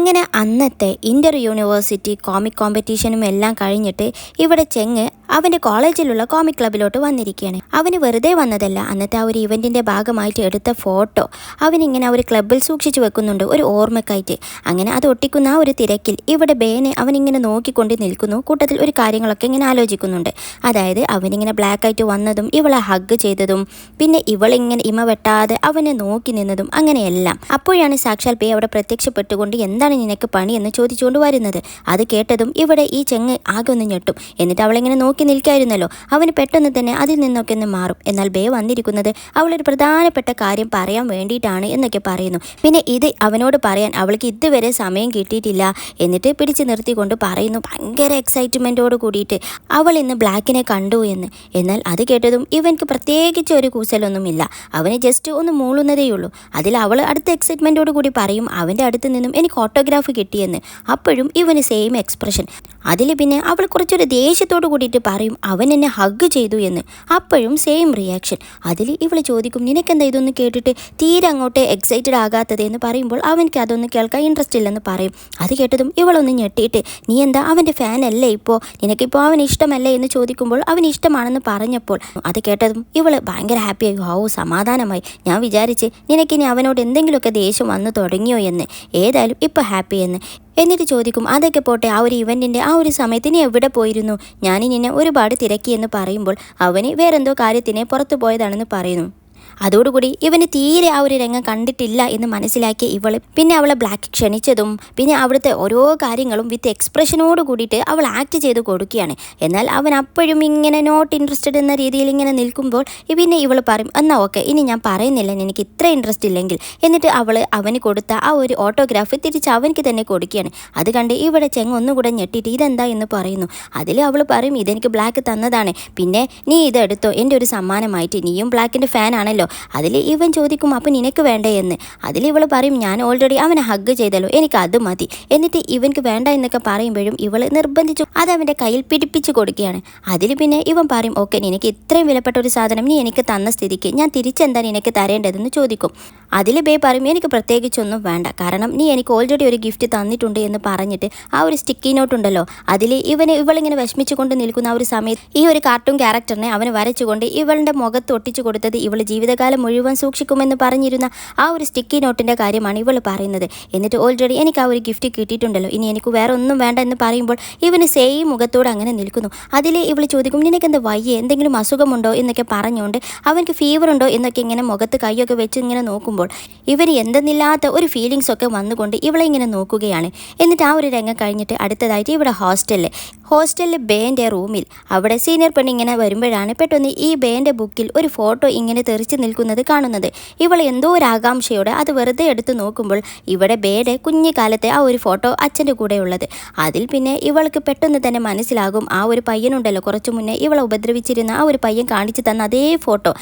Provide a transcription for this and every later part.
അങ്ങനെ അന്നത്തെ Inter university comic കോമ്പറ്റീഷനും എല്ലാം കഴിഞ്ഞിട്ട് ഇവിടെ ചെങ്ങ് അവൻ്റെ കോളേജിലുള്ള കോമിക് ക്ലബിലോട്ട് വന്നിരിക്കുകയാണ്. അവന് വെറുതെ വന്നതല്ല, അന്നത്തെ ആ ഒരു ഇവൻറ്റിൻ്റെ ഭാഗമായിട്ട് എടുത്ത ഫോട്ടോ അവനിങ്ങനെ ആ ഒരു ക്ലബിൽ സൂക്ഷിച്ചു വെക്കുന്നുണ്ട്, ഒരു ഓർമ്മക്കായിട്ട്. അങ്ങനെ അത് ഒട്ടിക്കുന്ന ആ ഒരു തിരക്കിൽ ഇവിടെ ബേനെ അവനിങ്ങനെ നോക്കിക്കൊണ്ട് നിൽക്കുന്നു. കൂട്ടത്തിൽ ഒരു കാര്യങ്ങളൊക്കെ ഇങ്ങനെ ആലോചിക്കുന്നുണ്ട്. അതായത് അവനിങ്ങനെ ബ്ലാക്ക് ആയിട്ട് വന്നതും ഇവളെ ഹഗ് ചെയ്തതും പിന്നെ ഇവളിങ്ങനെ ഇമ വെട്ടാതെ അവനെ നോക്കി നിന്നതും അങ്ങനെയെല്ലാം. അപ്പോഴാണ് സാക്ഷാൽ ബേ അവിടെ പ്രത്യക്ഷപ്പെട്ടുകൊണ്ട് എന്താണ് നിനക്ക് പണി എന്ന് ചോദിച്ചുകൊണ്ട് വരുന്നത്. അത് കേട്ടതും ഇവിടെ ഈ ചെങ്ങ് ആകെ ഒന്ന് ഞെട്ടും. എന്നിട്ട് അവളിങ്ങനെ നോക്കി നിൽക്കായിരുന്നല്ലോ, അവന് പെട്ടെന്ന് തന്നെ അതിൽ നിന്നൊക്കെ ഒന്ന് മാറും. എന്നാൽ ബേ വന്നിരിക്കുന്നത് അവളൊരു പ്രധാനപ്പെട്ട കാര്യം പറയാൻ വേണ്ടിയിട്ടാണ് എന്നൊക്കെ പറയുന്നു. പിന്നെ ഇത് അവനോട് പറയാൻ അവൾക്ക് ഇതുവരെ സമയം കിട്ടിയിട്ടില്ല എന്നിട്ട് പിടിച്ചു നിർത്തിക്കൊണ്ട് പറയുന്നു ഭയങ്കര എക്സൈറ്റ്മെൻറ്റോട് കൂടിയിട്ട് അവൾ ഇന്ന് ബ്ലാക്കിനെ കണ്ടു എന്ന്. എന്നാൽ അത് കേട്ടതും ഇവൻക്ക് പ്രത്യേകിച്ച് ഒരു കൂസലൊന്നുമില്ല, അവന് ജസ്റ്റ് ഒന്ന് മൂളുന്നതേയുള്ളൂ. അതിൽ അവൾ അടുത്ത എക്സൈറ്റ്മെൻറ്റോട് കൂടി പറയും അവൻ്റെ അടുത്ത് നിന്നും എനിക്ക് ഓട്ടോഗ്രാഫ് കിട്ടിയെന്ന്. അപ്പോഴും ഇവന് സെയിം എക്സ്പ്രഷൻ. അതിൽ പിന്നെ അവൾ കുറച്ചൊരു ദേഷ്യത്തോട് കൂടിയിട്ട് പറയും അവൻ എന്നെ ഹഗ് ചെയ്തു എന്ന്. അപ്പോഴും സെയിം റിയാക്ഷൻ. അതിൽ ഇവൾ ചോദിക്കും നിനക്കെന്താ ഇതൊന്ന് കേട്ടിട്ട് തീരെ അങ്ങോട്ട് എക്സൈറ്റഡ് ആകാത്തത് എന്ന് പറയുമ്പോൾ അവനക്ക് അതൊന്ന് കേൾക്കാൻ ഇൻട്രസ്റ്റ് ഇല്ലെന്ന് പറയും. അത് കേട്ടതും ഇവളൊന്ന് ഞെട്ടിയിട്ട് നീ എന്താ അവൻ്റെ ഫാൻ അല്ലേ ഇപ്പോൾ, നിനക്കിപ്പോൾ അവൻ ഇഷ്ടമല്ലേ എന്ന് ചോദിക്കുമ്പോൾ അവൻ ഇഷ്ടമാണെന്ന് പറഞ്ഞപ്പോൾ അത് കേട്ടതും ഇവൾ ഭയങ്കര ഹാപ്പിയായി. സമാധാനമായി. ഞാൻ വിചാരിച്ച് നിനക്കിനി അവനോട് എന്തെങ്കിലുമൊക്കെ ദേഷ്യം വന്നു തുടങ്ങിയോ എന്ന്. ഏതായാലും ഇപ്പോൾ ഹാപ്പി എന്ന്. എന്നിട്ട് ചോദിക്കും അതൊക്കെ പോട്ടെ, ആ ഒരു ഇവൻറ്റിൻ്റെ ആ ഒരു സമയത്ത് നീ എവിടെ പോയിരുന്നു, ഞാൻ നിന്നെ ഒരുപാട് തിരക്കിയെന്ന് പറയുമ്പോൾ അവന് വേറെന്തോ കാര്യത്തിന് പുറത്തു പോയതാണെന്ന് പറയുന്നു. അതോടുകൂടി ഇവന് തീരെ ആ ഒരു രംഗം കണ്ടിട്ടില്ല എന്ന് മനസ്സിലാക്കിയ ഇവൾ പിന്നെ അവളെ ബ്ലാക്ക് ക്ഷണിച്ചതും പിന്നെ അവിടുത്തെ ഓരോ കാര്യങ്ങളും വിത്ത് എക്സ്പ്രഷനോട് കൂടിയിട്ട് അവൾ ആക്ട് ചെയ്ത് കൊടുക്കുകയാണ്. എന്നാൽ അവൻ അപ്പോഴും ഇങ്ങനെ നോട്ട് ഇൻട്രസ്റ്റഡ് എന്ന രീതിയിൽ ഇങ്ങനെ നിൽക്കുമ്പോൾ പിന്നെ ഇവൾ പറയും എന്നാൽ ഓക്കെ ഇനി ഞാൻ പറയുന്നില്ല എനിക്ക് ഇത്ര ഇൻട്രസ്റ്റ് ഇല്ലെങ്കിൽ. എന്നിട്ട് അവന് കൊടുത്ത ആ ഒരു ഓട്ടോഗ്രാഫ് തിരിച്ച് അവനക്ക് തന്നെ കൊടുക്കുകയാണ്. അത് കണ്ട് ഇവിടെ ചെങ്ങ് ഒന്നുകൂടെ ഞെട്ടിയിട്ട് ഇതെന്താ എന്ന് പറയുന്നു. അതിൽ അവൾ പറയും ഇതെനിക്ക് ബ്ലാക്ക് തന്നതാണ്, പിന്നെ നീ ഇതെടുത്തോ എൻ്റെ ഒരു സമ്മാനമായിട്ട്, നീയും ബ്ലാക്കിൻ്റെ ഫാൻ ആണല്ലോ. അതിൽ ഇവൻ ചോദിക്കും അപ്പം നിനക്ക് വേണ്ടേ എന്ന്. അതിൽ ഇവൾ പറയും ഞാൻ ഓൾറെഡി അവനെ ഹഗ് ചെയ്തല്ലോ, എനിക്ക് അത് മതി. എന്നിട്ട് ഇവൻക്ക് വേണ്ട എന്നൊക്കെ പറയുമ്പോഴും ഇവൾ നിർബന്ധിച്ചു അത് അവൻ്റെ കയ്യിൽ പിടിപ്പിച്ച് കൊടുക്കുകയാണ്. അതിൽ പിന്നെ ഇവൻ പറയും ഓക്കെ നിനക്ക് ഇത്രയും വിലപ്പെട്ട ഒരു സാധനം നീ എനിക്ക് തന്ന സ്ഥിതിക്ക് ഞാൻ തിരിച്ചെന്താ നിനക്ക് തരേണ്ടതെന്ന് ചോദിക്കും. അതിൽ ബേ പറയും എനിക്ക് പ്രത്യേകിച്ചൊന്നും വേണ്ട, കാരണം നീ എനിക്ക് ഓൾറെഡി ഒരു ഗിഫ്റ്റ് തന്നിട്ടുണ്ട് എന്ന് പറഞ്ഞിട്ട് ആ ഒരു സ്റ്റിക്കി നോട്ട് ഉണ്ടല്ലോ അതിൽ ഇവളിങ്ങനെ വിഷമിച്ചു കൊണ്ട് നിൽക്കുന്ന ആ ഒരു സമയത്ത് ഈ ഒരു കാർട്ടൂൺ ക്യാരക്ടറിനെ അവന് വരച്ചുകൊണ്ട് ഇവളുടെ മുഖത്ത് ഒട്ടിച്ചു കൊടുത്തത് ഇവൾ ജീവിതകാലം മുഴുവൻ സൂക്ഷിക്കുമെന്ന് പറഞ്ഞിരുന്ന ആ ഒരു സ്റ്റിക്കി നോട്ടിൻ്റെ കാര്യമാണ് ഇവൾ പറയുന്നത്. എന്നിട്ട് ഓൾറെഡി എനിക്ക് ആ ഒരു ഗിഫ്റ്റ് കിട്ടിയിട്ടുണ്ടല്ലോ, ഇനി എനിക്ക് വേറെ ഒന്നും വേണ്ട എന്ന് പറയുമ്പോൾ ഇവന് സെയിം മുഖത്തോട് അങ്ങനെ നിൽക്കുന്നു. അതിൽ ഇവൾ ചോദിക്കും നിനക്കെന്താ വയ്യേ, എന്തെങ്കിലും അസുഖമുണ്ടോ എന്നൊക്കെ പറഞ്ഞുകൊണ്ട് അവനക്ക് ഫീവർ ഉണ്ടോ എന്നൊക്കെ ഇങ്ങനെ മുഖത്ത് കൈയൊക്കെ വെച്ച് ഇങ്ങനെ നോക്കുമ്പോൾ ഇവന് എന്തെന്നില്ലാത്ത ഒരു ഫീലിങ്സ് ഒക്കെ വന്നുകൊണ്ട് ഇവളെ ഇങ്ങനെ നോക്കുകയാണ്. എന്നിട്ട് ആ ഒരു രംഗം കഴിഞ്ഞിട്ട് അടുത്തതായിട്ട് ഇവിടെ ഹോസ്റ്റലിൽ ബേൻ്റെ റൂമിൽ അവിടെ സീനിയർ പെണ്ണിങ്ങനെ വരുമ്പോഴാണ് പെട്ടെന്ന് ഈ ബേൻ്റെ ബുക്കിൽ ഒരു ഫോട്ടോ ഇങ്ങനെ തെറിച്ച് നിൽക്കുന്നത് കാണുന്നത്. ഇവൾ എന്തോ ഒരു ആകാംക്ഷയോടെ അത് വെറുതെ എടുത്ത് നോക്കുമ്പോൾ ഇവിടെ ബേയുടെ കുഞ്ഞിക്കാലത്തെ ആ ഒരു ഫോട്ടോ അച്ഛൻ്റെ കൂടെ ഉള്ളത്. അതിൽ പിന്നെ ഇവൾക്ക് പെട്ടെന്ന് തന്നെ മനസ്സിലാകും ആ ഒരു പയ്യനുണ്ടല്ലോ കുറച്ചു മുന്നേ ഇവളെ ഉപദ്രവിച്ചിരുന്ന ആ ഒരു പയ്യൻ കാണിച്ചു തന്ന അതേ ഫോട്ടോ.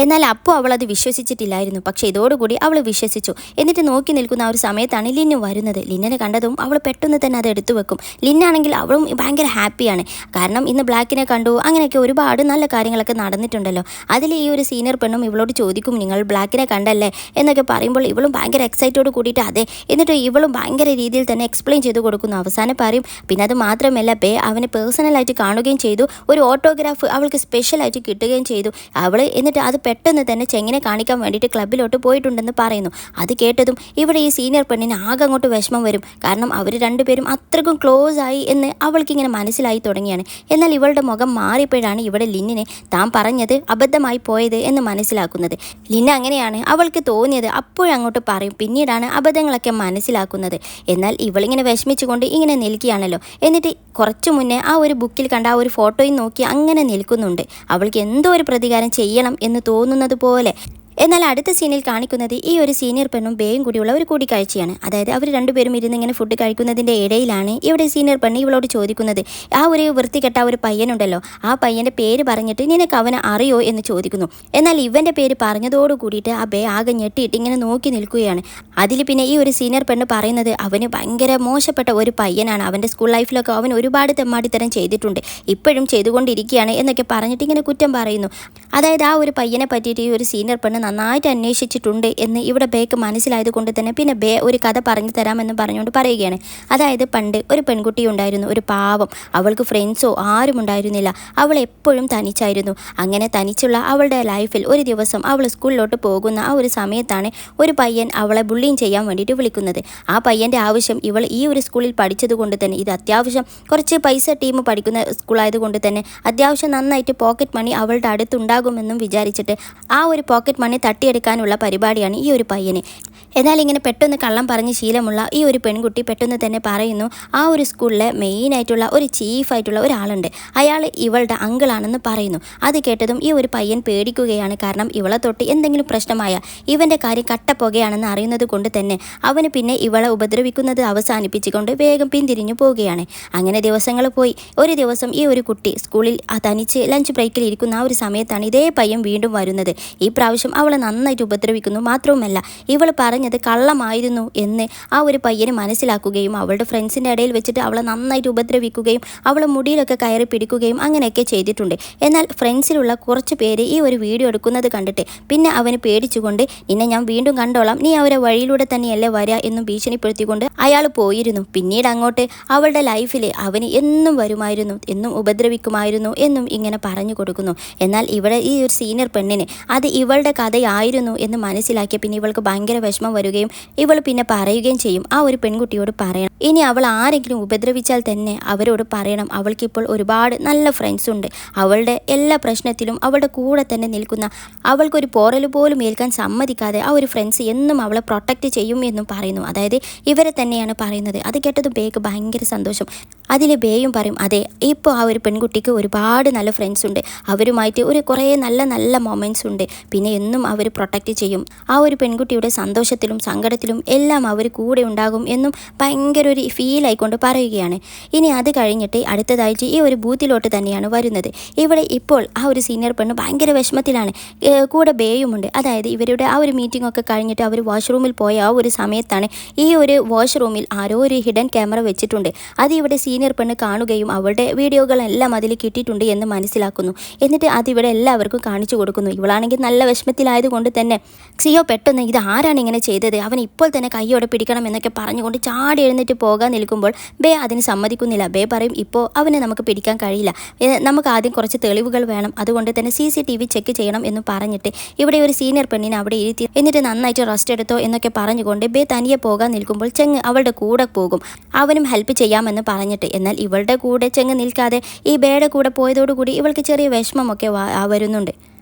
എന്നാൽ അപ്പോൾ അവളത് വിശ്വസിച്ചിട്ടില്ലായിരുന്നു. പക്ഷേ ഇതോടുകൂടി അവൾ വിശ്വസിച്ചു. എന്നിട്ട് നോക്കി നിൽക്കുന്ന ആ ഒരു സമയത്താണ് ലിന്നു വരുന്നത്. ലിന്നിനെ കണ്ടതും അവൾ പെട്ടെന്ന് തന്നെ അത് എടുത്തു വെക്കും. ലിന്നാണെങ്കിൽ അവളും ഭയങ്കര ഹാപ്പിയാണ്, കാരണം ഇന്ന് ബ്ലാക്കിനെ കണ്ടു, അങ്ങനെയൊക്കെ ഒരുപാട് നല്ല കാര്യങ്ങളൊക്കെ നടന്നിട്ടുണ്ടല്ലോ. അതിൽ ഈ ഒരു സീനിയർ പെണ്ണും ഇവളോട് ചോദിക്കും നിങ്ങൾ ബ്ലാക്കിനെ കണ്ടല്ലേ എന്നൊക്കെ പറയുമ്പോൾ ഇവളും ഭയങ്കര എക്സൈറ്റോട് കൂടിയിട്ട് അതെ. എന്നിട്ട് ഇവളും ഭയങ്കര രീതിയിൽ തന്നെ എക്സ്പ്ലെയിൻ ചെയ്ത് കൊടുക്കുന്നു. അവസാനം പറയും പിന്നെ അത് മാത്രമല്ല ബേ അവനെ പേഴ്സണലായിട്ട് കാണുകയും ചെയ്തു, ഒരു ഓട്ടോഗ്രാഫ് അവൾക്ക് സ്പെഷ്യലായിട്ട് കിട്ടുകയും ചെയ്തു. അവൾ എന്നിട്ട് അത് പെട്ടെന്ന് തന്നെ ചെങ്ങിനെ കാണിക്കാൻ വേണ്ടിയിട്ട് ക്ലബിലോട്ട് പോയിട്ടുണ്ടെന്ന് പറയുന്നു. അത് കേട്ടതും ഇവിടെ ഈ സീനിയർ പെണ്ണിന് ആകെ അങ്ങോട്ട് വിഷമം വരും, കാരണം അവർ രണ്ടുപേരും അത്രക്കും ക്ലോസ് ആയി എന്ന് അവൾക്കിങ്ങനെ മനസ്സിലായി തുടങ്ങിയാണ്. എന്നാൽ ഇവളുടെ മുഖം മാറിയപ്പോഴാണ് ഇവിടെ ലിന്നിനെ താൻ പറഞ്ഞത് അബദ്ധമായി പോയത് എന്ന് മനസ്സിലാക്കുന്നത്. ലിന്ന അങ്ങനെയാണ് അവൾക്ക് തോന്നിയത് അപ്പോഴങ്ങോട്ട് പറയും, പിന്നീടാണ് അബദ്ധങ്ങളൊക്കെ മനസ്സിലാക്കുന്നത്. എന്നാൽ ഇവളിങ്ങനെ വിഷമിച്ചുകൊണ്ട് ഇങ്ങനെ നിൽക്കുകയാണല്ലോ. എന്നിട്ട് കുറച്ചു മുന്നേ ആ ഒരു ബുക്കിൽ കണ്ട ആ ഒരു ഫോട്ടോയും നോക്കി അങ്ങനെ നിൽക്കുന്നുണ്ട്. അവൾക്ക് എന്തോ ഒരു പ്രതികാരം ചെയ്യണം എന്ന് തോന്നുന്നത് പോലെ. എന്നാൽ അടുത്ത സീനിൽ കാണിക്കുന്നത് ഈ ഒരു സീനിയർ പെണ്ണും ബേയും കൂടിയുള്ള ഒരു കൂടിക്കാഴ്ചയാണ്. അതായത് അവർ രണ്ടുപേരും ഇരുന്ന് ഇങ്ങനെ ഫുഡ് കഴിക്കുന്നതിൻ്റെ ഇടയിലാണ് ഇവിടെ സീനിയർ പെണ്ണ് ഇവളോട് ചോദിക്കുന്നത് ആ ഒരു വൃത്തികെട്ട ഒരു പയ്യനുണ്ടല്ലോ ആ പയ്യൻ്റെ പേര് പറഞ്ഞിട്ട് നിനക്ക് അവനെ അറിയോ എന്ന് ചോദിക്കുന്നു. എന്നാൽ ഇവൻ്റെ പേര് പറഞ്ഞതോട് കൂടിയിട്ട് ആ ബേ ആകെ ഞെട്ടിയിട്ട് ഇങ്ങനെ നോക്കി നിൽക്കുകയാണ്. അതിൽ പിന്നെ ഈ ഒരു സീനിയർ പെണ്ണ് പറയുന്നത് അവന് ഭയങ്കര മോശപ്പെട്ട ഒരു പയ്യനാണ്, അവൻ്റെ സ്കൂൾ ലൈഫിലൊക്കെ അവൻ ഒരുപാട് തെമ്മാടിത്തരം ചെയ്തിട്ടുണ്ട്, ഇപ്പോഴും ചെയ്തുകൊണ്ടിരിക്കുകയാണ് എന്നൊക്കെ പറഞ്ഞിട്ട് ഇങ്ങനെ കുറ്റം പറയുന്നു. അതായത് ആ ഒരു പയ്യനെ പറ്റിയിട്ട് ഈ ഒരു സീനിയർ പെണ്ണ് നന്നായിട്ട് അന്വേഷിച്ചിട്ടുണ്ട് എന്ന് ഇവിടെ ബേക്ക് മനസ്സിലായത് കൊണ്ട് തന്നെ പിന്നെ ബേ ഒരു കഥ പറഞ്ഞു തരാമെന്ന് പറഞ്ഞുകൊണ്ട് പറയുകയാണ്. അതായത് പണ്ട് ഒരു പെൺകുട്ടി ഉണ്ടായിരുന്നു, ഒരു പാവം. അവൾക്ക് ഫ്രണ്ട്സോ ആരും ഉണ്ടായിരുന്നില്ല. അവൾ എപ്പോഴും തനിച്ചായിരുന്നു. അങ്ങനെ തനിച്ചുള്ള അവളുടെ ലൈഫിൽ ഒരു ദിവസം അവൾ സ്കൂളിലോട്ട് പോകുന്ന ആ ഒരു സമയത്താണ് ഒരു പയ്യൻ അവളെ ബുള്ളിങ് ചെയ്യാൻ വേണ്ടിയിട്ട് വിളിക്കുന്നത്. ആ പയ്യൻ്റെ ആവശ്യം ഇവൾ ഈ ഒരു സ്കൂളിൽ പഠിച്ചത് കൊണ്ട് തന്നെ, ഇത് അത്യാവശ്യം കുറച്ച് പൈസ ടീം പഠിക്കുന്ന സ്കൂളായതുകൊണ്ട് തന്നെ അത്യാവശ്യം നന്നായിട്ട് പോക്കറ്റ് മണി അവളുടെ അടുത്തുണ്ടാകുമെന്നും വിചാരിച്ചിട്ട് ആ ഒരു പോക്കറ്റ് മണി തട്ടിയെടുക്കാനുള്ള പരിപാടിയാണ് ഈ ഒരു പയ്യന്. എന്നാൽ ഇങ്ങനെ പെട്ടെന്ന് കള്ളം പറഞ്ഞ് ശീലമുള്ള ഈ ഒരു പെൺകുട്ടി പെട്ടെന്ന് തന്നെ പറയുന്നു, ആ ഒരു സ്കൂളിലെ മെയിനായിട്ടുള്ള ഒരു ചീഫായിട്ടുള്ള ഒരാളുണ്ട്, അയാൾ ഇവളുടെ അങ്കിളാണെന്ന് പറയുന്നു. അത് കേട്ടതും ഈ ഒരു പയ്യൻ പേടിക്കുകയാണ്. കാരണം ഇവളെ തൊട്ട് എന്തെങ്കിലും പ്രശ്നമായ ഇവൻ്റെ കാര്യം കട്ടപ്പുകയാണെന്ന് അറിയുന്നത് കൊണ്ട് തന്നെ അവന് പിന്നെ ഇവളെ ഉപദ്രവിക്കുന്നത് അവസാനിപ്പിച്ചുകൊണ്ട് വേഗം പിന്തിരിഞ്ഞു പോവുകയാണ്. അങ്ങനെ ദിവസങ്ങൾ പോയി. ഒരു ദിവസം ഈ ഒരു കുട്ടി സ്കൂളിൽ തനിച്ച് ലഞ്ച് ബ്രേക്കിൽ ഇരിക്കുന്ന ആ ഒരു സമയത്താണ് ഇതേ പയ്യൻ വീണ്ടും വരുന്നത്. ഈ പ്രാവശ്യം അവളെ നന്നായിട്ട് ഉപദ്രവിക്കുന്നു. മാത്രവുമല്ല ഇവൾ പറഞ്ഞത് കള്ളമായിരുന്നു എന്ന് ആ ഒരു പയ്യന് മനസ്സിലാക്കുകയും അവളുടെ ഫ്രണ്ട്സിൻ്റെ ഇടയിൽ വെച്ചിട്ട് അവളെ നന്നായിട്ട് ഉപദ്രവിക്കുകയും അവളെ മുടിയിലൊക്കെ കയറി പിടിക്കുകയും അങ്ങനെയൊക്കെ ചെയ്തിട്ടുണ്ട്. എന്നാൽ ഫ്രണ്ട്സിലുള്ള കുറച്ച് പേര് ഈ ഒരു വീഡിയോ എടുക്കുന്നത് കണ്ടിട്ട് പിന്നെ അവന് പേടിച്ചുകൊണ്ട്, നിന്നെ ഞാൻ വീണ്ടും കണ്ടോളാം, നീ അവരെ വഴിയിലൂടെ തന്നെയല്ലേ വരിക എന്നും ഭീഷണിപ്പെടുത്തിക്കൊണ്ട് അയാൾ പോയിരുന്നു. പിന്നീട് അങ്ങോട്ട് അവളുടെ ലൈഫിൽ അവന് എന്നും വരുമായിരുന്നു, എന്നും ഉപദ്രവിക്കുമായിരുന്നു എന്നും ഇങ്ങനെ പറഞ്ഞു കൊടുക്കുന്നു. എന്നാൽ ഇവിടെ ഈ ഒരു സീനിയർ പെണ്ണിന് അത് ഇവളുടെ കഥയായിരുന്നു എന്ന് മനസ്സിലാക്കിയ പിന്നെ ഇവൾക്ക് ഭയങ്കര വിഷമം വരികയും ഇവൾ പിന്നെ പറയുകയും ചെയ്യും, ആ ഒരു പെൺകുട്ടിയോട് പറയണം, ഇനി അവൾ ആരെങ്കിലും ഉപദ്രവിച്ചാൽ തന്നെ അവരോട് പറയണം, അവൾക്കിപ്പോൾ ഒരുപാട് നല്ല ഫ്രണ്ട്സ് ഉണ്ട്, അവളുടെ എല്ലാ പ്രശ്നത്തിലും അവളുടെ കൂടെ തന്നെ നിൽക്കുന്ന, അവൾക്കൊരു പോറൽ പോലും ഏൽക്കാൻ സമ്മതിക്കാതെ ആ ഒരു ഫ്രണ്ട്സ് എന്നും അവളെ പ്രൊട്ടക്റ്റ് ചെയ്യും എന്നും പറയുന്നു. അതായത് ഇവരെ തന്നെയാണ് പറയുന്നത്. അത് കേട്ടതും ബേക്ക് ഭയങ്കര സന്തോഷം. അതിൽ ബേയും പറയും, അതെ ഇപ്പോൾ ആ ഒരു പെൺകുട്ടിക്ക് ഒരുപാട് നല്ല ഫ്രണ്ട്സ് ഉണ്ട്, അവരുമായിട്ട് കുറേ നല്ല നല്ല മൊമെൻറ്റ്സ് ഉണ്ട്, പിന്നെ എന്നും അവർ പ്രൊട്ടക്റ്റ് ചെയ്യും, ആ ഒരു പെൺകുട്ടിയുടെ സന്തോഷത്തിലും സങ്കടത്തിലും എല്ലാം അവർ കൂടെ ഉണ്ടാകും എന്നും ഭയങ്കര ഒരു ഫീലായിക്കൊണ്ട് പറയുകയാണ്. ഇനി അത് കഴിഞ്ഞിട്ട് അടുത്തതായിട്ട് ഈ ഒരു ബൂത്തിലോട്ട് തന്നെയാണ് വരുന്നത്. ഇവിടെ ഇപ്പോൾ ആ ഒരു സീനിയർ പെണ്ണ് ഭയങ്കര വിഷമത്തിലാണ്. കൂടെ ബേയുമുണ്ട്. അതായത് ഇവരുടെ ആ ഒരു മീറ്റിംഗ് ഒക്കെ കഴിഞ്ഞിട്ട് അവർ വാഷ്റൂമിൽ പോയ ആ ഒരു സമയത്താണ് ഈ ഒരു വാഷ്റൂമിൽ ആരോ ഒരു ഹിഡൻ ക്യാമറ വെച്ചിട്ടുണ്ട്. അത് ഇവിടെ സീനിയർ പെണ്ണ് കാണുകയും അവളുടെ വീഡിയോകളെല്ലാം അതിൽ കിട്ടിയിട്ടുണ്ട് എന്ന് മനസ്സിലാക്കുന്നു. എന്നിട്ട് അതിവിടെ എല്ലാവർക്കും കാണിച്ചു കൊടുക്കുന്നു. ഇവളാണെങ്കിൽ നല്ല വിഷമത്തിലായതുകൊണ്ട് തന്നെ സിയോ പെട്ടെന്ന് ഇത് ആരാണ് ഇങ്ങനെ ചെയ്തത്, അവൻ ഇപ്പോൾ തന്നെ കൈയോടെ പിടിക്കണം എന്നൊക്കെ പറഞ്ഞുകൊണ്ട് ചാടി എഴുന്നേറ്റ് പോകാൻ നിൽക്കുമ്പോൾ ബേ അതിന് സമ്മതിക്കുന്നില്ല. ബേ പറയും, ഇപ്പോൾ അവനെ നമുക്ക് പിടിക്കാൻ കഴിയില്ല, നമുക്ക് ആദ്യം കുറച്ച് തെളിവുകൾ വേണം, അതുകൊണ്ട് തന്നെ CCTV ചെക്ക് ചെയ്യണം എന്ന് പറഞ്ഞിട്ട് ഇവിടെ ഒരു സീനിയർ പെണ്ണിനെ അവിടെ ഇരുത്തി എന്നിട്ട് നന്നായിട്ട് റെസ്റ്റ് എടുത്തോ എന്നൊക്കെ പറഞ്ഞുകൊണ്ട് ബേ തനിയെ പോകാൻ നിൽക്കുമ്പോൾ ചെങ്ങ് അവളുടെ കൂടെ പോകും, അവനും ഹെൽപ്പ് ചെയ്യാമെന്ന് പറഞ്ഞിട്ട്. എന്നാൽ ഇവളുടെ കൂടെ ചെങ്ങ് നിൽക്കാതെ ഈ ബേയുടെ കൂടെ പോയതോടുകൂടി ഇവൾക്ക് ചെറിയ വിഷമമൊക്കെ വരുന്നുണ്ട്.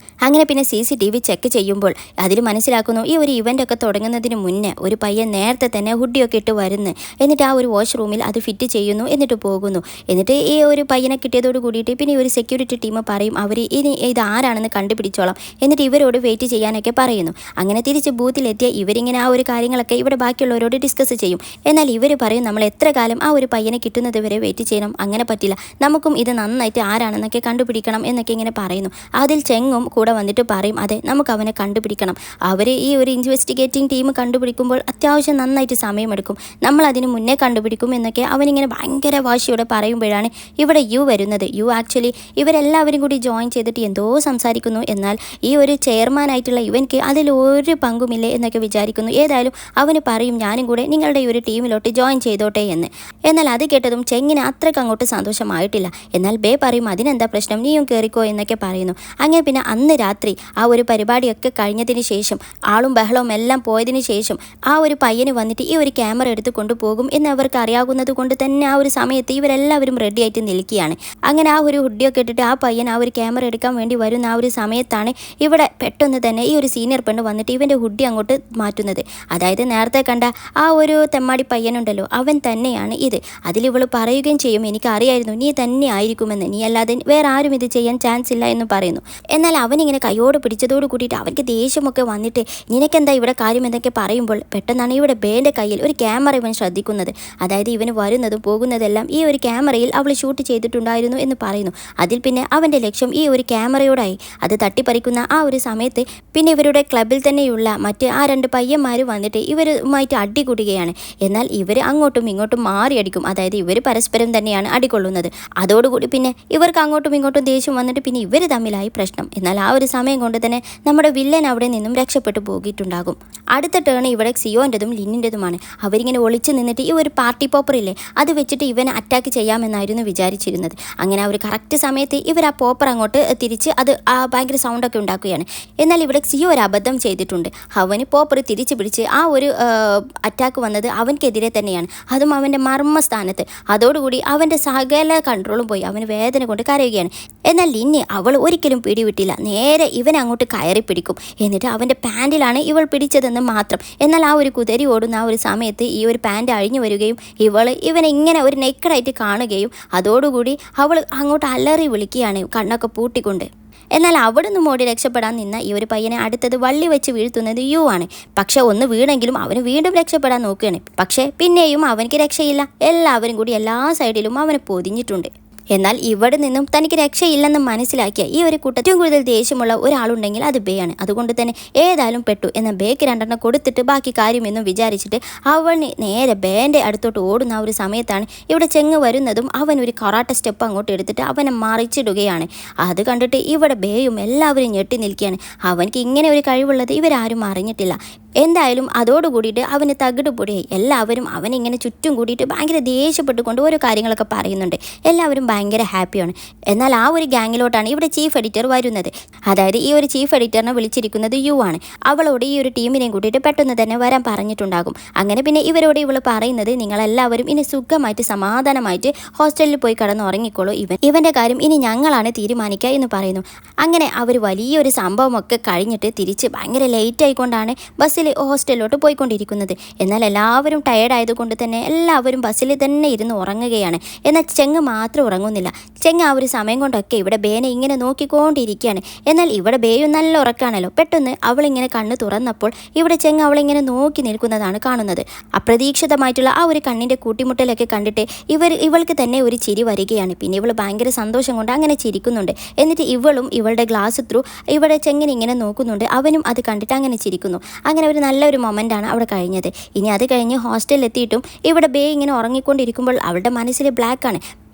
അങ്ങനെ പിന്നെ CCTV ചെക്ക് ചെയ്യുമ്പോൾ അതിൽ മനസ്സിലാക്കുന്നു, ഈ ഒരു ഇവൻ്റൊക്കെ തുടങ്ങുന്നതിന് മുന്നേ ഒരു പയ്യൻ നേരത്തെ തന്നെ ഹുഡിയൊക്കെ ഇട്ട് വരുന്നു. എന്നിട്ട് ആ ഒരു വാഷ്റൂമിൽ അത് ഫിറ്റ് ചെയ്യുന്നു, എന്നിട്ട് പോകുന്നു. എന്നിട്ട് ഈ ഒരു പയ്യനെ കിട്ടിയതോട് കൂടിയിട്ട് പിന്നെ ഒരു സെക്യൂരിറ്റി ടീം പറയും, അവർ ഇനി ഇത് ആരാണെന്ന് കണ്ടുപിടിച്ചോളാം, എന്നിട്ട് ഇവരോട് വെയിറ്റ് ചെയ്യാനൊക്കെ പറയുന്നു. അങ്ങനെ തിരിച്ച് ബൂത്തിലെത്തിയ ഇവരിങ്ങനെ ആ ഒരു കാര്യങ്ങളൊക്കെ ഇവിടെ ബാക്കിയുള്ളവരോട് ഡിസ്കസ് ചെയ്യും. എന്നാൽ ഇവർ പറയും, നമ്മൾ എത്ര കാലം ആ ഒരു പയ്യനെ കിട്ടുന്നത് വരെ വെയിറ്റ് ചെയ്യണം, അങ്ങനെ പറ്റില്ല, നമുക്കും ഇത് നന്നായിട്ട് ആരാണെന്നൊക്കെ കണ്ടുപിടിക്കണം എന്നൊക്കെ ഇങ്ങനെ പറയുന്നു. അതിൽ ചെങ്ങും കൂടെ വന്നിട്ട് പറയും, അതെ നമുക്ക് അവനെ കണ്ടുപിടിക്കണം, അവർ ഈ ഒരു ഇൻവെസ്റ്റിഗേറ്റിംഗ് ടീം കണ്ടുപിടിക്കുമ്പോൾ അത്യാവശ്യം നന്നായിട്ട് സമയമെടുക്കും, നമ്മൾ അതിന് മുന്നേ കണ്ടുപിടിക്കും എന്നൊക്കെ അവനിങ്ങനെ ഭയങ്കര വാശിയോടെ പറയുമ്പോഴാണ് ഇവിടെ യു വരുന്നത്. യു ആക്ച്വലി ഇവരെല്ലാവരും കൂടി ജോയിൻ ചെയ്തിട്ട് എന്തോ സംസാരിക്കുന്നു. എന്നാൽ ഈ ഒരു ചെയർമാനായിട്ടുള്ള ഇവൻക്ക് അതിലൊരു പങ്കുമില്ലേ എന്നൊക്കെ വിചാരിക്കുന്നു. ഏതായാലും അവന് പറയും, ഞാനും കൂടെ നിങ്ങളുടെ ഈ ഒരു ടീമിലോട്ട് ജോയിൻ ചെയ്തോട്ടെ എന്ന്. എന്നാൽ അത് കേട്ടതും ചെങ്ങിന് അത്രയ്ക്ക് അങ്ങോട്ട് സന്തോഷമായിട്ടില്ല. എന്നാൽ ബേ പറയും, അതിനെന്താ പ്രശ്നം, നീയും കയറിക്കോ എന്നൊക്കെ പറയുന്നു. അങ്ങനെ പിന്നെ അന്ന് രാത്രി ആ ഒരു പരിപാടിയൊക്കെ കഴിഞ്ഞതിന് ശേഷം ആളും ബഹളവും എല്ലാം പോയതിന് ശേഷം ആ ഒരു പയ്യന് വന്നിട്ട് ഈ ഒരു ക്യാമറ എടുത്ത് കൊണ്ടുപോകും എന്ന് അവർക്ക് അറിയാവുന്നത് കൊണ്ട് തന്നെ ആ ഒരു സമയത്ത് ഇവരെല്ലാവരും റെഡി ആയിട്ട് നിൽക്കുകയാണ്. അങ്ങനെ ആ ഒരു ഹുഡിയൊക്കെ ഇട്ടിട്ട് ആ പയ്യൻ ആ ഒരു ക്യാമറ എടുക്കാൻ വേണ്ടി വരുന്ന ആ ഒരു സമയത്താണ് ഇവിടെ പെട്ടെന്ന് തന്നെ ഈ ഒരു സീനിയർ പെണ്ണ് വന്നിട്ട് ഇവൻ്റെ ഹുഡി അങ്ങോട്ട് മാറ്റുന്നത്. അതായത് നേരത്തെ കണ്ട ആ ഒരു തെമ്മാടി പയ്യനുണ്ടല്ലോ, അവൻ തന്നെയാണ് ഇത്. അതിലിവൾ പറയുകയും ചെയ്യും, എനിക്ക് അറിയായിരുന്നു നീ തന്നെ ആയിരിക്കുമെന്ന്, നീ അല്ലാതെ വേറെ ആരും ഇത് ചെയ്യാൻ ചാൻസ് ഇല്ല എന്ന് പറയുന്നു. എന്നാൽ അവനിങ്ങനെ കൈയോട് പിടിച്ചതോട് കൂടിയിട്ട് അവർക്ക് ദേഷ്യമൊക്കെ വന്നിട്ട് നിനക്കെന്താ ഇവിടെ കാര്യം എന്നൊക്കെ പറയുമ്പോൾ പെട്ടെന്നാണ് ഇവിടെ ബേൻ്റെ കയ്യിൽ ഒരു ക്യാമറ ഇവൻ ശ്രദ്ധിക്കുന്നത്. അതായത് ഇവന് വരുന്നതും പോകുന്നതെല്ലാം ഈ ഒരു ക്യാമറയിൽ അവൾ ഷൂട്ട് ചെയ്തിട്ടുണ്ടായിരുന്നു എന്ന് പറയുന്നു. അതിൽ പിന്നെ അവൻ്റെ ലക്ഷ്യം ഈ ഒരു ക്യാമറയോടായി. അത് തട്ടിപ്പറിക്കുന്ന ആ ഒരു സമയത്ത് പിന്നെ ഇവരുടെ ക്ലബിൽ തന്നെയുള്ള മറ്റ് ആ 2 പയ്യന്മാർ വന്നിട്ട് ഇവരുമായിട്ട് അടികൂടുകയാണ്. എന്നാൽ ഇവർ അങ്ങോട്ടും ഇങ്ങോട്ടും മാറിയടിക്കും. അതായത് ഇവർ പരസ്പരം തന്നെയാണ് അടികൊള്ളുന്നത്. അതോടുകൂടി പിന്നെ ഇവർക്ക് അങ്ങോട്ടും ഇങ്ങോട്ടും ദേഷ്യം വന്നിട്ട് പിന്നെ ഇവർ തമ്മിലായി പ്രശ്നം. എന്നാൽ ആ ഒരു സമയം കൊണ്ട് തന്നെ നമ്മുടെ വില്ലൻ അവിടെ നിന്നും രക്ഷപ്പെട്ടു പോയിട്ടുണ്ടാകും. അടുത്ത ടേൺ ഇവിടെ സിയോൻ്റെതും ലിന്നിൻ്റെതുമാണ്. അവരിങ്ങനെ ഒളിച്ചു നിന്നിട്ട് ഈ ഒരു പാർട്ടി പോപ്പറില്ലേ അത് വെച്ചിട്ട് ഇവനെ അറ്റാക്ക് ചെയ്യാമെന്നായിരുന്നു വിചാരിച്ചിരുന്നത്. അങ്ങനെ അവർ കറക്റ്റ് സമയത്ത് ഇവർ ആ പോപ്പർ അങ്ങോട്ട് തിരിച്ച് അത് ഭയങ്കര സൗണ്ടൊക്കെ ഉണ്ടാക്കുകയാണ്. എന്നാൽ ഇവിടെ സിയോ ഒരു അബദ്ധം ചെയ്തിട്ടുണ്ട്. അവന് പോപ്പർ തിരിച്ചു പിടിച്ച് ആ ഒരു അറ്റാക്ക് വന്നത് അവൻക്കെതിരെ തന്നെയാണ്, അതും അവൻ്റെ മർമ്മസ്ഥാനത്ത്. അതോടുകൂടി അവൻ്റെ സകല കൺട്രോളും പോയി, അവന് വേദന കൊണ്ട് കരയുകയാണ്. എന്നാൽ ലിന്നി അവൾ ഒരിക്കലും പിടിവിട്ടില്ല, നേരെ ഇവനെ അങ്ങോട്ട് കയറി പിടിക്കും. എന്നിട്ട് അവൻ്റെ പാൻറ്റിലാണ് ഇവൾ പിടിച്ചതെന്ന് മാത്രം. എന്നാൽ ആ ഒരു കുതിരി ഓടുന്ന ആ ഒരു സമയത്ത് ഈ ഒരു പാൻറ്റ് അഴിഞ്ഞു വരികയും ഇവനെ ഇങ്ങനെ ഒരു നെക്കഡായിട്ട് കാണുകയും അതോടുകൂടി അവൾ അങ്ങോട്ട് അലറി വിളിക്കുകയാണ് കണ്ണൊക്കെ പൂട്ടിക്കൊണ്ട്. എന്നാൽ അവിടെ നിന്നും ഓടി രക്ഷപ്പെടാൻ നിന്ന ഈ ഒരു പയ്യനെ അടുത്തത് വള്ളി വെച്ച് വീഴ്ത്തുന്നത് യു ആണ്. പക്ഷെ ഒന്ന് വീണെങ്കിലും അവന് വീണ്ടും രക്ഷപ്പെടാൻ നോക്കുകയാണ്. പക്ഷേ പിന്നെയും അവനക്ക് രക്ഷയില്ല. എല്ലാവരും കൂടി എല്ലാ സൈഡിലും അവനെ പൊതിഞ്ഞിട്ടുണ്ട്. എന്നാൽ ഇവിടെ നിന്നും തനിക്ക് രക്ഷയില്ലെന്ന് മനസ്സിലാക്കിയ ഈ ഒരു കൂട്ടത്തിൽ കൂടുതൽ ദേഷ്യമുള്ള ഒരാളുണ്ടെങ്കിൽ അത് ബേ ആണ്. അതുകൊണ്ട് തന്നെ ഏതായാലും പെട്ടു എന്ന ബേക്ക് 2 കൊടുത്തിട്ട് ബാക്കി കാര്യമെന്നും വിചാരിച്ചിട്ട് അവന് നേരെ ബേൻ്റെ അടുത്തോട്ട് ഓടുന്ന ഒരു സമയത്താണ് ഇവിടെ ചെങ്ങ് വരുന്നതും അവൻ ഒരു കറാട്ട സ്റ്റെപ്പ് അങ്ങോട്ട് എടുത്തിട്ട് അവനെ മറിച്ചിടുകയാണ്. അത് കണ്ടിട്ട് ഇവിടെ ബേയും എല്ലാവരും ഞെട്ടി നിൽക്കുകയാണ്. അവനക്ക് ഇങ്ങനെ ഒരു കഴിവുള്ളത് ഇവരാരും അറിഞ്ഞിട്ടില്ല. എന്തായാലും അതോടുകൂടിയിട്ട് അവന് തകിട് പൊടിയായി. എല്ലാവരും അവനിങ്ങനെ ചുറ്റും കൂടിയിട്ട് ഭയങ്കര ദേഷ്യപ്പെട്ടുകൊണ്ട് ഓരോ കാര്യങ്ങളൊക്കെ പറയുന്നുണ്ട്. എല്ലാവരും ഭയങ്കര ഹാപ്പിയാണ്. എന്നാൽ ആ ഒരു ഗ്യാങ്ങിലോട്ടാണ് ഇവിടെ ചീഫ് എഡിറ്റർ വരുന്നത്. അതായത് ഈ ഒരു ചീഫ് എഡിറ്ററിനെ വിളിച്ചിരിക്കുന്നത് യു ആണ്. അവളോട് ഈ ഒരു ടീമിനെയും കൂട്ടിയിട്ട് പെട്ടെന്ന് തന്നെ വരാൻ പറഞ്ഞിട്ടുണ്ടാകും. അങ്ങനെ പിന്നെ ഇവരോട് ഇവൾ പറയുന്നത് നിങ്ങളെല്ലാവരും ഇനി സുഖമായിട്ട് സമാധാനമായിട്ട് ഹോസ്റ്റലിൽ പോയി കിടന്നുറങ്ങിക്കോളൂ, ഇവൻ്റെ കാര്യം ഇനി ഞങ്ങളാണ് തീരുമാനിക്കുക എന്ന് പറയുന്നു. അങ്ങനെ അവർ വലിയൊരു സംഭവമൊക്കെ കഴിഞ്ഞിട്ട് തിരിച്ച് ഭയങ്കര ലേറ്റ് ആയിക്കൊണ്ടാണ് ബസ്സിൽ ഹോസ്റ്റലിലോട്ട് പോയിക്കൊണ്ടിരിക്കുന്നത്. എന്നാൽ എല്ലാവരും ടയേർഡ് ആയതുകൊണ്ട് തന്നെ എല്ലാവരും ബസ്സിൽ തന്നെ ഇരുന്ന് ഉറങ്ങുകയാണ്. എന്നാൽ ചെങ്ങ് മാത്രം ഉറങ്ങുന്നില്ല. ചെങ്ങ് ആ ഒരു സമയം കൊണ്ടൊക്കെ ഇവിടെ ബേനെ ഇങ്ങനെ നോക്കിക്കൊണ്ടിരിക്കുകയാണ്. എന്നാൽ ഇവിടെ ബേയും നല്ല ഉറക്കാണല്ലോ. പെട്ടെന്ന് അവളിങ്ങനെ കണ്ണ് തുറന്നപ്പോൾ ഇവിടെ ചെങ്ങ് അവളിങ്ങനെ നോക്കി നിൽക്കുന്നതാണ് കാണുന്നത്. അപ്രതീക്ഷിതമായിട്ടുള്ള ആ ഒരു കണ്ണിൻ്റെ കൂട്ടിമുട്ടലൊക്കെ കണ്ടിട്ട് ഇവൾക്ക് തന്നെ ഒരു ചിരി വരികയാണ്. പിന്നെ ഇവൾ ഭയങ്കര സന്തോഷം കൊണ്ട് അങ്ങനെ ചിരിക്കുന്നുണ്ട്. എന്നിട്ട് ഇവളും ഇവളുടെ ഗ്ലാസ് ത്രൂ ഇവിടെ ചെങ്ങിനെ ഇങ്ങനെ നോക്കുന്നുണ്ട്. അവനും അത് കണ്ടിട്ട് അങ്ങനെ ചിരിക്കുന്നു. അങ്ങനെ ഒരു നല്ലൊരു മൊമെൻ്റാണ് അവിടെ കഴിഞ്ഞത്. ഇനി അത് കഴിഞ്ഞ് ഹോസ്റ്റലിലെത്തിയിട്ടും ഇവിടെ ബേ ഇങ്ങനെ ഉറങ്ങിക്കൊണ്ടിരിക്കുമ്പോൾ അവളുടെ മനസ്സിൽ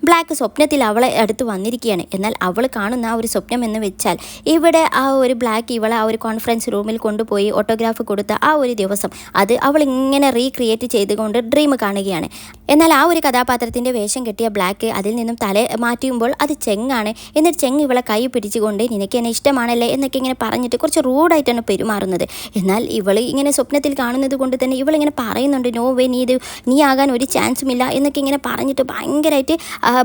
ബ്ലാക്ക് സ്വപ്നത്തിൽ അവളെ അടുത്ത് വന്നിരിക്കുകയാണ്. എന്നാൽ അവൾ കാണുന്ന ആ ഒരു സ്വപ്നം എന്ന് വെച്ചാൽ ഇവിടെ ആ ഒരു ബ്ലാക്ക് ഇവളെ ആ ഒരു കോൺഫറൻസ് റൂമിൽ കൊണ്ടുപോയി ഓട്ടോഗ്രാഫ് കൊടുത്ത ആ ഒരു ദിവസം അത് അവൾ ഇങ്ങനെ റീക്രിയേറ്റ് ചെയ്തുകൊണ്ട് ഡ്രീം കാണുകയാണ്. എന്നാൽ ആ ഒരു കഥാപാത്രത്തിൻ്റെ വേഷം കെട്ടിയ ബ്ലാക്ക് അതിൽ നിന്നും തല മാറ്റിയുമ്പോൾ അത് ചെങ്ങാണ്. എന്നിട്ട് ചെങ്ങ് ഇവളെ കൈ പിടിച്ചുകൊണ്ട് നിനക്ക് എന്നെ ഇഷ്ടമാണല്ലേ എന്നൊക്കെ ഇങ്ങനെ പറഞ്ഞിട്ട് കുറച്ച് റൂഡായിട്ടാണ് പെരുമാറുന്നത്. എന്നാൽ ഇവൾ ഇങ്ങനെ സ്വപ്നത്തിൽ കാണുന്നത് കൊണ്ട് തന്നെ ഇവളിങ്ങനെ പറയുന്നുണ്ട് നോ വേ, നീ ആകാൻ ഒരു ചാൻസും ഇല്ല എന്നൊക്കെ ഇങ്ങനെ പറഞ്ഞിട്ട് ഭയങ്കരമായിട്ട്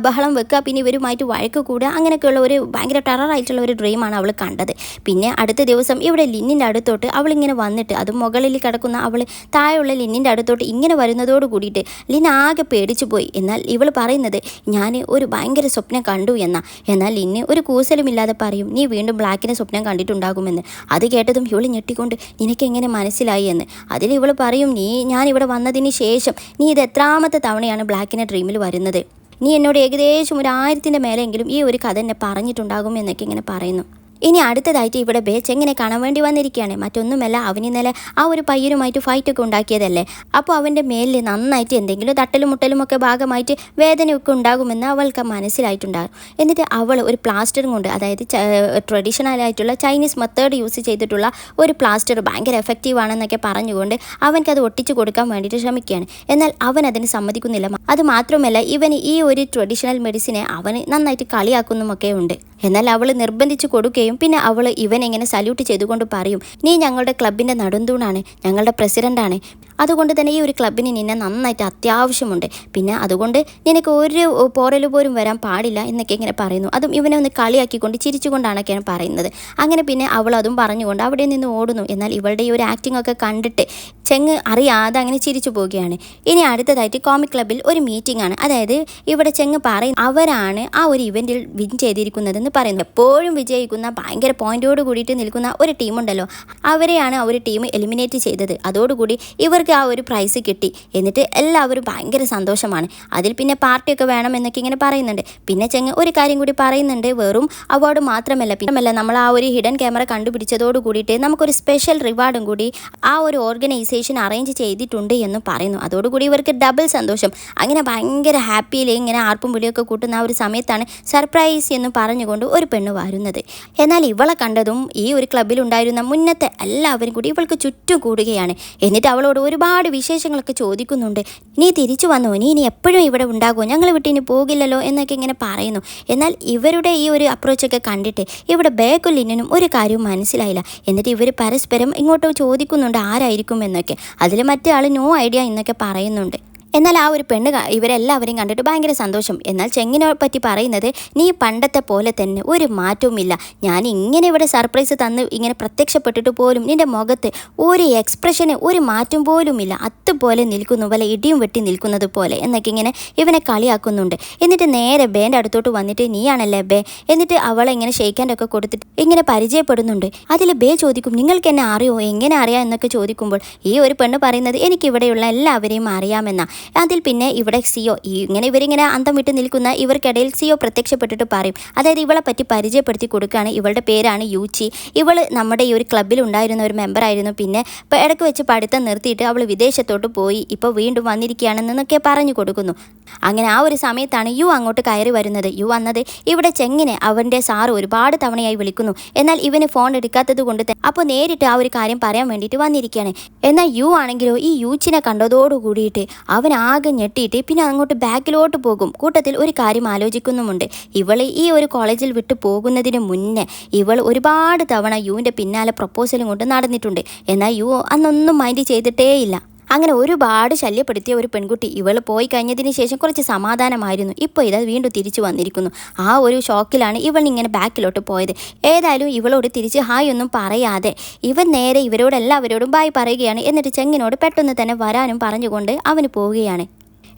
ബഹളം വെക്കുക, പിന്നെ ഇവരുമായിട്ട് വഴക്ക് കൂടുക, അങ്ങനെയൊക്കെയുള്ള ഒരു ഭയങ്കര ടെററായിട്ടുള്ള ഒരു ഡ്രീമാണ് അവൾ കണ്ടത്. പിന്നെ അടുത്ത ദിവസം ഇവിടെ ലിന്നിൻ്റെ അടുത്തോട്ട് അവളിങ്ങനെ വന്നിട്ട് അത് മുകളിൽ കിടക്കുന്ന അവൾ താഴെയുള്ള ലിന്നിൻ്റെ അടുത്തോട്ട് ഇങ്ങനെ വരുന്നതോട് കൂടിയിട്ട് ലിൻ ആകെ പേടിച്ചു പോയി. എന്നാൽ ഇവൾ പറയുന്നത് ഞാൻ ഒരു ഭയങ്കര സ്വപ്നം കണ്ടു എന്നാൽ ലിന്ന് ഒരു കൂസലുമില്ലാതെ പറയും നീ വീണ്ടും ബ്ലാക്കിനെ സ്വപ്നം കണ്ടിട്ടുണ്ടാകുമെന്ന്. അത് കേട്ടതും ഇവൾ ഞെട്ടിക്കൊണ്ട് നിനക്കെങ്ങനെ മനസ്സിലായി എന്ന്. അതിൽ ഇവൾ പറയും ഞാൻ ഇവിടെ വന്നതിന് ശേഷം നീ ഇത് എത്രാമത്തെ തവണയാണ് ബ്ലാക്കിനെ ഡ്രീമിൽ വരുന്നത്, നീ എന്നോട് ഏകദേശം 1000-ന്റെ മേലെങ്കിലും ഈ ഒരു കഥ എന്നെ പറഞ്ഞിട്ടുണ്ടാകും എന്നൊക്കെ ഇങ്ങനെ പറയുന്നു. ഇനി അടുത്തതായിട്ട് ഇവിടെ ബേ ചെങ്ങിനെ കാണാൻ വേണ്ടി വന്നിരിക്കുകയാണ്. മറ്റൊന്നുമല്ല, അവനിന്നലെ ആ ഒരു പയ്യനുമായിട്ട് ഫൈറ്റൊക്കെ ഉണ്ടാക്കിയതല്ലേ. അപ്പോൾ അവൻ്റെ മേലിൽ നന്നായിട്ട് എന്തെങ്കിലും തട്ടലും മുട്ടലും ഒക്കെ ഭാഗമായിട്ട് വേദനയൊക്കെ ഉണ്ടാകുമെന്ന് അവൾക്ക് മനസ്സിലായിട്ടുണ്ടാകും. എന്നിട്ട് അവൾ ഒരു പ്ലാസ്റ്ററും കൊണ്ട്, അതായത് ട്രഡീഷണൽ ആയിട്ടുള്ള ചൈനീസ് മെത്തേഡ് യൂസ് ചെയ്തിട്ടുള്ള ഒരു പ്ലാസ്റ്റർ ഭയങ്കര എഫക്റ്റീവ് ആണെന്നൊക്കെ പറഞ്ഞുകൊണ്ട് അവനക്കത് ഒട്ടിച്ചു കൊടുക്കാൻ വേണ്ടിയിട്ട് ശ്രമിക്കുകയാണ്. എന്നാൽ അവൻ അതിന് സമ്മതിക്കുന്നില്ല. അത് മാത്രമല്ല ഇവന് ഈ ഒരു ട്രഡീഷണൽ മെഡിസിനെ അവന് നന്നായിട്ട് കളിയാക്കുന്നുമൊക്കെ ഉണ്ട്. എന്നാൽ അവൾ നിർബന്ധിച്ച് കൊടുക്കുകയും പിന്നെ അവൾ ഇവനെങ്ങനെ സല്യൂട്ട് ചെയ്തുകൊണ്ട് പറയും നീ ഞങ്ങളുടെ ക്ലബിൻ്റെ നടുന്തൂണാണ്, ഞങ്ങളുടെ പ്രസിഡൻ്റാണ്, അതുകൊണ്ട് തന്നെ ഈ ഒരു ക്ലബിന് നിന്നെ നന്നായിട്ട് അത്യാവശ്യമുണ്ട്, പിന്നെ അതുകൊണ്ട് നിനക്ക് ഒരു പോറല് പോലും വരാൻ പാടില്ല എന്നൊക്കെ ഇങ്ങനെ പറയുന്നു. അതും ഇവനെ ഒന്ന് കളിയാക്കിക്കൊണ്ട് ചിരിച്ചുകൊണ്ടാണൊക്കെയാണ് പറയുന്നത്. അങ്ങനെ പിന്നെ അവൾ അതും പറഞ്ഞുകൊണ്ട് അവിടെ നിന്ന് ഓടുന്നു. എന്നാൽ ഇവളുടെ ഈ ഒരു ആക്ടിംഗ് ഒക്കെ കണ്ടിട്ട് ചെങ്ങ് അറിയാതെ അങ്ങനെ ചിരിച്ചു പോവുകയാണ്. ഇനി അടുത്തതായിട്ട് കോമിക് ക്ലബിൽ ഒരു മീറ്റിംഗ് ആണ്. അതായത് ഇവിടെ ചെങ്ങ് പറയും അവരാണ് ആ ഒരു ഇവൻറ്റിൽ വിൻ ചെയ്തിരിക്കുന്നതെന്ന് പറയുന്നു. എപ്പോഴും വിജയിക്കുന്ന ഭയങ്കര പോയിന്റോട് കൂടിയിട്ട് നിൽക്കുന്ന ഒരു ടീമുണ്ടല്ലോ, അവരെയാണ് ആ ഒരു ടീം എലിമിനേറ്റ് ചെയ്തത്. അതോടുകൂടി ഇവർക്ക് ആ ഒരു പ്രൈസ് കിട്ടി. എന്നിട്ട് എല്ലാവരും ഭയങ്കര സന്തോഷമാണ്. അതിൽ പിന്നെ പാർട്ടിയൊക്കെ വേണം എന്നൊക്കെ ഇങ്ങനെ പറയുന്നുണ്ട്. പിന്നെ ചെങ്ങ് ഒരു കാര്യം കൂടി പറയുന്നുണ്ട്, വെറും അവാർഡ് മാത്രമല്ല, പിന്നെ നമ്മൾ ആ ഒരു ഹിഡൻ ക്യാമറ കണ്ടുപിടിച്ചതോട് കൂടിയിട്ട് നമുക്കൊരു സ്പെഷ്യൽ റിവാർഡും കൂടി ആ ഒരു ഓർഗനൈസേഷൻ അറേഞ്ച് ചെയ്തിട്ടുണ്ട് എന്ന് പറയുന്നു. അതോടുകൂടി ഇവർക്ക് ഡബിൾ സന്തോഷം. അങ്ങനെ ഭയങ്കര ഹാപ്പിയിൽ ഇങ്ങനെ ആർപ്പും വിളിയൊക്കെ കൂട്ടുന്ന ആ ഒരു സമയത്താണ് സർപ്രൈസ് എന്ന് പറഞ്ഞുകൊണ്ട് ഒരു പെണ്ണ് വരുന്നത്. എന്നാൽ ഇവളെ കണ്ടതും ഈ ഒരു ക്ലബ്ബിലുണ്ടായിരുന്ന മുന്നത്തെ എല്ലാവരും കൂടി ഇവൾക്ക് ചുറ്റും കൂടുകയാണ്. എന്നിട്ട് അവളോട് ഒരുപാട് വിശേഷങ്ങളൊക്കെ ചോദിക്കുന്നുണ്ട്. നീ തിരിച്ചു വന്നോ, നീ ഇനി എപ്പോഴും ഇവിടെ ഉണ്ടാകുമോ, ഞങ്ങൾ വിട്ട് ഇനി പോകില്ലല്ലോ എന്നൊക്കെ ഇങ്ങനെ പറയുന്നു. എന്നാൽ ഇവരുടെ ഈ ഒരു അപ്രോച്ചൊക്കെ കണ്ടിട്ട് ഇവിടെ ബേക്കും ലിന്നിനും ഒരു കാര്യവും മനസ്സിലായില്ല. എന്നിട്ട് ഇവർ പരസ്പരം ഇങ്ങോട്ട് ചോദിക്കുന്നുണ്ട് ആരായിരിക്കും എന്നൊക്കെ. അതിൽ മറ്റേ ആൾ നോ ഐഡിയ എന്നൊക്കെ പറയുന്നുണ്ട്. എന്നാൽ ആ ഒരു പെണ്ണ് ഇവരെല്ലാവരെയും കണ്ടിട്ട് ഭയങ്കര സന്തോഷം. എന്നാൽ ചെങ്ങിനെ പറ്റി പറയുന്നത്, നീ പണ്ടത്തെ പോലെ തന്നെ ഒരു മാറ്റവുമില്ല. ഞാൻ ഇങ്ങനെ ഇവിടെ സർപ്രൈസ് തന്ന് ഇങ്ങനെ പ്രത്യക്ഷപ്പെട്ടിട്ട് പോലും നിന്റെ മുഖത്ത് ഒരു എക്സ്പ്രഷന് ഒരു മാറ്റം പോലുമില്ല, അതുപോലെ നിൽക്കുന്നു, വല്ല ഇടിയും വെട്ടി നിൽക്കുന്നത് പോലെ എന്നൊക്കെ ഇങ്ങനെ ഇവനെ കളിയാക്കുന്നുണ്ട്. എന്നിട്ട് നേരെ ബേൻ്റെ അടുത്തോട്ട് വന്നിട്ട്, നീയാണല്ലേ ബേ, എന്നിട്ട് അവളെ ഇങ്ങനെ ഷെയ്ക്കാൻ്റെയൊക്കെ കൊടുത്തിട്ട് ഇങ്ങനെ പരിചയപ്പെടുന്നുണ്ട്. അതിൽ ബേ ചോദിക്കും, നിങ്ങൾക്ക് എന്നെ അറിയോ, എങ്ങനെ അറിയാം എന്നൊക്കെ ചോദിക്കുമ്പോൾ ഈ ഒരു പെണ്ണ് പറയുന്നത്, എനിക്കിവിടെയുള്ള എല്ലാവരെയും അറിയാമെന്നാ. അതിൽ പിന്നെ ഇവിടെ സിയോ ഇവരിങ്ങനെ അന്തം വിട്ട് നിൽക്കുന്ന ഇവർക്കിടയിൽ സിയോ പ്രത്യക്ഷപ്പെട്ടിട്ട് പറയും, അതായത് ഇവളെ പറ്റി പരിചയപ്പെടുത്തി കൊടുക്കുകയാണ്. ഇവളുടെ പേരാണ് യൂച്ചി. ഇവൾ നമ്മുടെ ഈ ഒരു ക്ലബ്ബിൽ ഉണ്ടായിരുന്ന ഒരു മെമ്പറായിരുന്നു. പിന്നെ ഇപ്പോൾ ഇടയ്ക്ക് വെച്ച് പഠിത്തം നിർത്തിയിട്ട് അവൾ വിദേശത്തോട്ട് പോയി, ഇപ്പോൾ വീണ്ടും വന്നിരിക്കുകയാണെന്നൊക്കെ പറഞ്ഞു കൊടുക്കുന്നു. അങ്ങനെ ആ ഒരു സമയത്താണ് യു അങ്ങോട്ട് കയറി വരുന്നത്. യു വന്നത് ഇവിടെ ചെങ്ങിനെ അവൻ്റെ സാറ് ഒരുപാട് തവണയായി വിളിക്കുന്നു. എന്നാൽ ഇവന് ഫോൺ എടുക്കാത്തത് കൊണ്ട് അപ്പോൾ നേരിട്ട് ആ ഒരു കാര്യം പറയാൻ വേണ്ടിയിട്ട് വന്നിരിക്കുകയാണ്. എന്നാൽ യു ആണെങ്കിലോ ഈ യൂച്ചിനെ കണ്ടതോടു കൂടിയിട്ട് അവൻ ആകെ ഞെട്ടിയിട്ട് പിന്നെ അങ്ങോട്ട് ബാക്കിലോട്ട് പോകും. കൂട്ടത്തിൽ ഒരു കാര്യം ആലോചിക്കുന്നുമുണ്ട്. ഇവൾ ഈ ഒരു കോളേജിൽ വിട്ട് പോകുന്നതിന് മുന്നേ ഇവൾ ഒരുപാട് തവണ യുവിൻ്റെ പിന്നാലെ പ്രപ്പോസലും കൊണ്ട് നടന്നിട്ടുണ്ട്. എന്നാൽ യു അന്നൊന്നും മൈൻഡ് ചെയ്തിട്ടേയില്ല. അങ്ങനെ ഒരുപാട് ശല്യപ്പെടുത്തിയ ഒരു പെൺകുട്ടി ഇവൾ പോയി കഴിഞ്ഞതിന് ശേഷം കുറച്ച് സമാധാനമായിരുന്നു. ഇപ്പോൾ ഇതാ വീണ്ടും തിരിച്ചു വന്നിരിക്കുന്നു. ആ ഒരു ഷോക്കിലാണ് ഇവൾ ഇങ്ങനെ ബാക്കിലോട്ട് പോയത്. ഏതായാലും ഇവളോട് തിരിച്ച് ഹായ് ഒന്നും പറയാതെ ഇവൻ നേരെ ഇവരോടെല്ലാവരോടും ബായ് പറയുകയാണ്. എന്നിട്ട് ചെങ്ങിനോട് പെട്ടെന്ന് തന്നെ വരാനും പറഞ്ഞുകൊണ്ട് അവന് പോവുകയാണ്.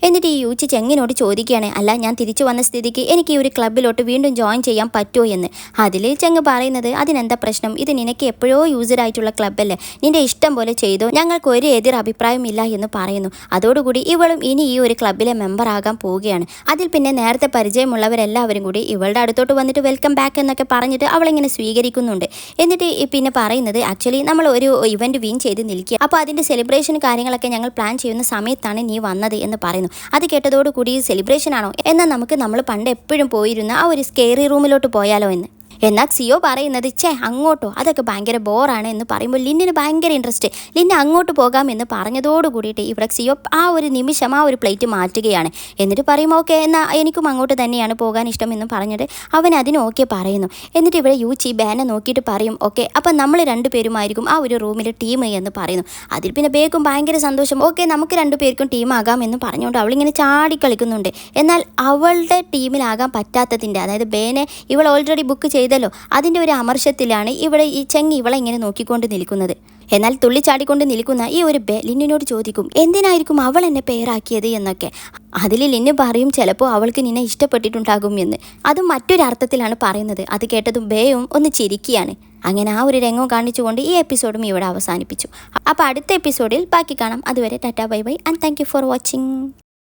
എന്നിട്ട് ഈ യൂച്ചി ചെങ്ങിനോട് ചോദിക്കുകയാണ്, അല്ല ഞാൻ തിരിച്ചു വന്ന സ്ഥിതിക്ക് എനിക്ക് ഈ ഒരു ക്ലബ്ബിലോട്ട് വീണ്ടും ജോയിൻ ചെയ്യാൻ പറ്റുമോ എന്ന്. അതിൽ ചെങ്ങ് പറയുന്നത്, അതിനെന്താ പ്രശ്നം, ഇത് നിനക്ക് എപ്പോഴോ യൂസറായിട്ടുള്ള ക്ലബ്ബല്ലേ, നിൻ്റെ ഇഷ്ടം പോലെ ചെയ്തോ, ഞങ്ങൾക്ക് ഒരു എതിർ അഭിപ്രായമില്ല എന്ന് പറയുന്നു. അതോടുകൂടി ഇവളും ഇനി ഈ ഒരു ക്ലബ്ബിലെ മെമ്പറാകാൻ പോവുകയാണ്. അതിൽ പിന്നെ നേരത്തെ പരിചയമുള്ളവരെല്ലാവരും കൂടി ഇവളുടെ അടുത്തോട്ട് വന്നിട്ട് വെൽക്കം ബാക്ക് എന്നൊക്കെ പറഞ്ഞിട്ട് അവളിങ്ങനെ സ്വീകരിക്കുന്നുണ്ട്. എന്നിട്ട് പിന്നെ പറയുന്നത്, ആക്ച്വലി നമ്മൾ ഒരു ഇവൻറ്റ് വിൻ ചെയ്ത് നിൽക്കുക, അപ്പോൾ അതിൻ്റെ സെലിബ്രേഷൻ കാര്യങ്ങളൊക്കെ ഞങ്ങൾ പ്ലാൻ ചെയ്യുന്ന സമയത്താണ് നീ വന്നത് എന്ന് പറയുന്നു. അത് കേട്ടതോടുകൂടി സെലിബ്രേഷൻ ആണോ, എന്നാൽ നമുക്ക് നമ്മൾ പണ്ട് എപ്പോഴും പോയിരുന്ന ആ ഒരു സ്കെയറി റൂമിലോട്ട് പോയാലോ എന്ന്. എന്നാൽ സിയോ പറയുന്നത്, അങ്ങോട്ടോ, അതൊക്കെ ഭയങ്കര ബോറാണ് എന്ന് പറയുമ്പോൾ ലിന്നിന് ഭയങ്കര ഇൻട്രസ്റ്റ്. ലിന്ന അങ്ങോട്ട് പോകാമെന്ന് പറഞ്ഞതോട് കൂടിയിട്ട് ഇവിടെ സിയോ ആ ഒരു നിമിഷം ആ ഒരു പ്ലേറ്റ് മാറ്റുകയാണ്. എന്നിട്ട് പറയും, ഓക്കെ എന്നാൽ എനിക്കും അങ്ങോട്ട് തന്നെയാണ് പോകാൻ ഇഷ്ടം എന്ന് പറഞ്ഞിട്ട് അവൻ അതിന് ഓക്കെ പറയുന്നു. എന്നിട്ട് ഇവിടെ യൂച്ചി ബേനെ നോക്കിയിട്ട് പറയും, ഓക്കെ അപ്പം നമ്മൾ രണ്ടുപേരുമായിരിക്കും ആ ഒരു റൂമിൽ ടീം എന്ന് പറയുന്നു. അതിൽ പിന്നെ ബേക്കും ഭയങ്കര സന്തോഷം, ഓക്കെ നമുക്ക് രണ്ടുപേർക്കും ടീമാകാം എന്ന് പറഞ്ഞുകൊണ്ട് അവളിങ്ങനെ ചാടിക്കളിക്കുന്നുണ്ട്. എന്നാൽ അവളുടെ ടീമിലാകാൻ പറ്റാത്തതിൻ്റെ, അതായത് ബേനെ ഇവൾ ഓൾറെഡി ബുക്ക് ചെയ്തല്ലോ, അതിൻ്റെ ഒരു അമർഷത്തിലാണ് ഇവിടെ ഈ ചെങ്ങി ഇവളെ ഇങ്ങനെ നോക്കിക്കൊണ്ട് നിൽക്കുന്നത്. എന്നാൽ തുള്ളിച്ചാടിക്കൊണ്ട് നിൽക്കുന്ന ഈ ഒരു ലിന്നിനോട് ചോദിക്കും, എന്തിനായിരിക്കും അവൾ എന്നെ പേരാക്കിയത് എന്നൊക്കെ. അതിൽ ലിന്നു പറയും, ചിലപ്പോൾ അവൾക്ക് നിന്നെ ഇഷ്ടപ്പെട്ടിട്ടുണ്ടാകും എന്ന്. അതും മറ്റൊരർത്ഥത്തിലാണ് പറയുന്നത്. അത് കേട്ടതും ബേയും ഒന്ന് ചിരിക്കുകയാണ്. അങ്ങനെ ആ ഒരു രംഗം കാണിച്ചുകൊണ്ട് ഈ എപ്പിസോഡും ഇവിടെ അവസാനിപ്പിച്ചു. അപ്പോൾ അടുത്ത എപ്പിസോഡിൽ ബാക്കി കാണാം. അതുവരെ tata bye bye and thank you for watching.